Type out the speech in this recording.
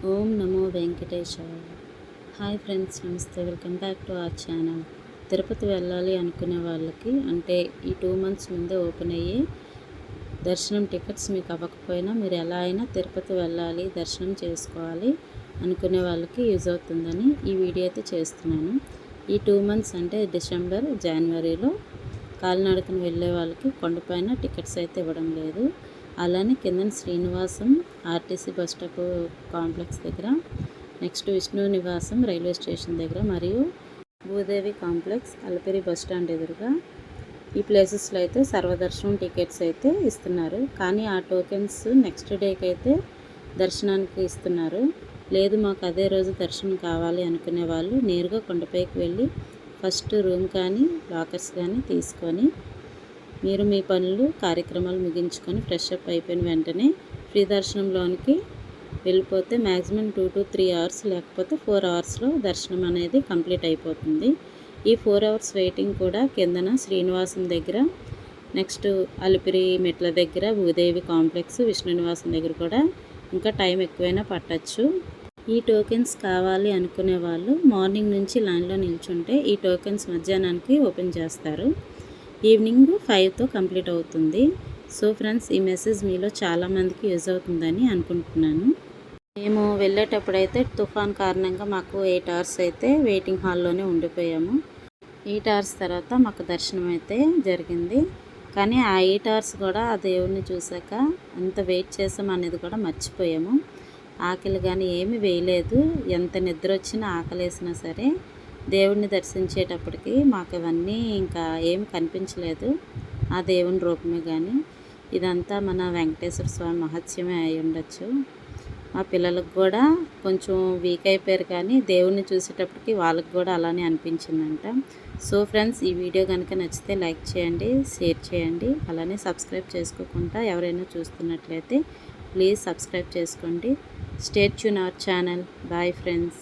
ఓం నమో వెంకటేశాయ. Hi friends, నమస్తే. Welcome back to our channel. Tirupati వెళ్ళాలి అనుకునే వాళ్ళకి అంటే ఈ 2 మంత్స్ ముందే ఓపెన్ అయ్యి దర్శనం టికెట్స్ మీకు అవ్వకపోయినా మీరు ఎలా అయినా తిరుపతి వెళ్ళాలి, దర్శనం చేసుకోవాలి అనుకునే వాళ్ళకి యూజ్ అవుతుందని ఈ వీడియో అయితే చేస్తున్నాను. ఈ 2 మంత్స్ అంటే డిసెంబర్, జనవరిలో కాలినడకన వెళ్ళే వాళ్ళకి కొండపైన టికెట్స్ అయితే ఇవ్వడం లేదు. అలానే కిందన Srinivasam RTC bus stop complex దగ్గర, నెక్స్ట్ విష్ణు నివాసం రైల్వే స్టేషన్ దగ్గర మరియు Bhudevi complex Alipiri bus stand ఎదురుగా ఈ ప్లేసెస్లో అయితే సర్వదర్శనం టికెట్స్ అయితే ఇస్తున్నారు. కానీ ఆ టోకెన్స్ నెక్స్ట్ డేకి అయితే దర్శనానికి ఇస్తున్నారు. లేదు మాకు అదే రోజు దర్శనం కావాలి అనుకునే వాళ్ళు నేరుగా కొండపైకి వెళ్ళి ఫస్ట్ రూమ్ కానీ లాకర్స్ కానీ తీసుకొని మీరు మీ పనులు కార్యక్రమాలు ముగించుకొని ఫ్రెష్ అప్ అయిపోయిన వెంటనే ఫ్రీ దర్శనంలోనికి వెళ్ళిపోతే మ్యాక్సిమం 2 to 3 అవర్స్ లేకపోతే 4 అవర్స్లో దర్శనం అనేది కంప్లీట్ అయిపోతుంది. ఈ 4 అవర్స్ వెయిటింగ్ కూడా కిందన శ్రీనివాసం దగ్గర, నెక్స్ట్ అలిపిరి మెట్ల దగ్గర భూదేవి కాంప్లెక్స్ విష్ణు నివాసం దగ్గర కూడా ఇంకా టైం ఎక్కువైనా పట్టచ్చు. ఈ టోకెన్స్ కావాలి అనుకునే వాళ్ళు మార్నింగ్ నుంచి లైన్లో నిల్చుంటే ఈ టోకెన్స్ మధ్యాహ్నానికి ఓపెన్ చేస్తారు. ఈవినింగ్ 5తో కంప్లీట్ అవుతుంది. సో ఫ్రెండ్స్, ఈ మెసేజ్ మీలో చాలామందికి యూజ్ అవుతుందని అనుకుంటున్నాను. మేము వెళ్ళేటప్పుడైతే తుఫాన్ కారణంగా మాకు 8 అవర్స్ అయితే వెయిటింగ్ హాల్లోనే ఉండిపోయాము. 8 అవర్స్ తర్వాత మాకు దర్శనం అయితే జరిగింది. కానీ ఆ 8 అవర్స్ కూడా ఆ దేవుడిని చూశాక ఎంత వెయిట్ చేసాం అనేది కూడా మర్చిపోయాము. ఆకలి కానీ ఏమీ వేయలేదు. ఎంత నిద్ర వచ్చినా ఆకలి వేసినా సరే దేవుడిని దర్శించేటప్పటికి మాకు ఇవన్నీ ఇంకా ఏం కనిపించలేదు. ఆ దేవుని రూపమే కానీ ఇదంతా మన వెంకటేశ్వర స్వామి మహత్యమే అయి ఉండొచ్చు. మా పిల్లలకు కూడా కొంచెం వీక్ అయిపోయారు కానీ దేవుడిని చూసేటప్పటికి వాళ్ళకి కూడా అలానే అనిపించిందంట. సో ఫ్రెండ్స్, ఈ వీడియో కనుక నచ్చితే లైక్ చేయండి, షేర్ చేయండి. అలానే సబ్స్క్రైబ్ చేసుకోకుండా ఎవరైనా చూస్తున్నట్లయితే ప్లీజ్ సబ్స్క్రైబ్ చేసుకోండి. Stay tune our channel. Bye friends.